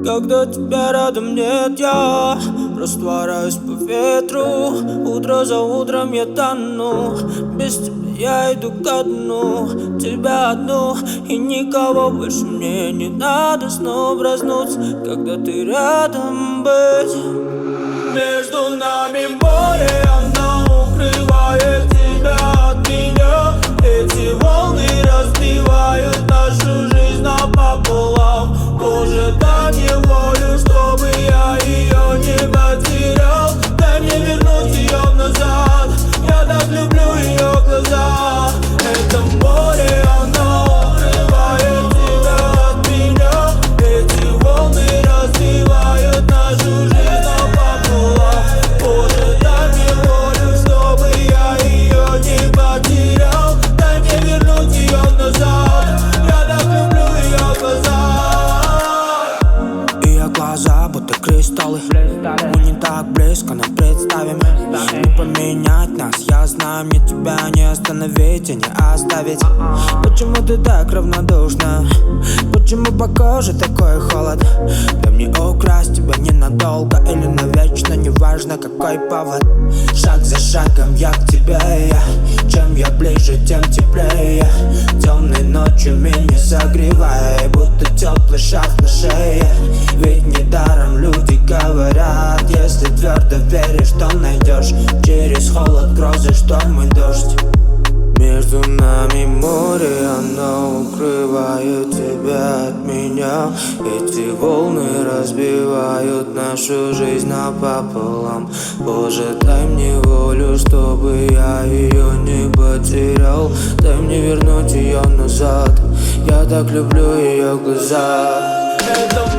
Когда тебя рядом нет, я растворяюсь по ветру. Утро за утром я тону, без тебя я иду ко дну. Тебя одну и никого больше мне не надо снова проснуться, когда ты рядом быть. Между нами море, оно укрывает тебя от меня. Эти волны разбивают нашу жизнь напополам. Боже, дай мне волю, чтобы я ее не потерял. Дай мне вернуть ее назад, я так люблю ее глаза. Это море, оно укрывает тебя от меня. Эти волны разбивают нашу жизнь напополам. Боже, дай мне волю, чтобы я ее не потерял. Дай мне вернуть ее назад, я так люблю ее глаза. Ее глаза будто кристаллы, мы не так близко, но представим. Не поменять нас, я знаю, мне тебя не остановить и не оставить. Почему ты так равнодушна? Почему по коже такой холод? Дай мне украсть тебя ненадолго или навечно, неважно какой повод. Шаг за шагом я к тебе, чем я ближе, тем теплее. Темной ночью меня согревай, будто теплый шарф на шее. Ведь недаром люди говорят, если твердо веришь, то найдешь. Через холод, грозы, шторм и дождь. Между нами море, оно укрывает тебя от меня. Эти волны разбивают нашу жизнь напополам. Боже, дай мне волю, чтобы я ее не потерял. Дай мне вернуть ее назад, я так люблю ее глаза. Это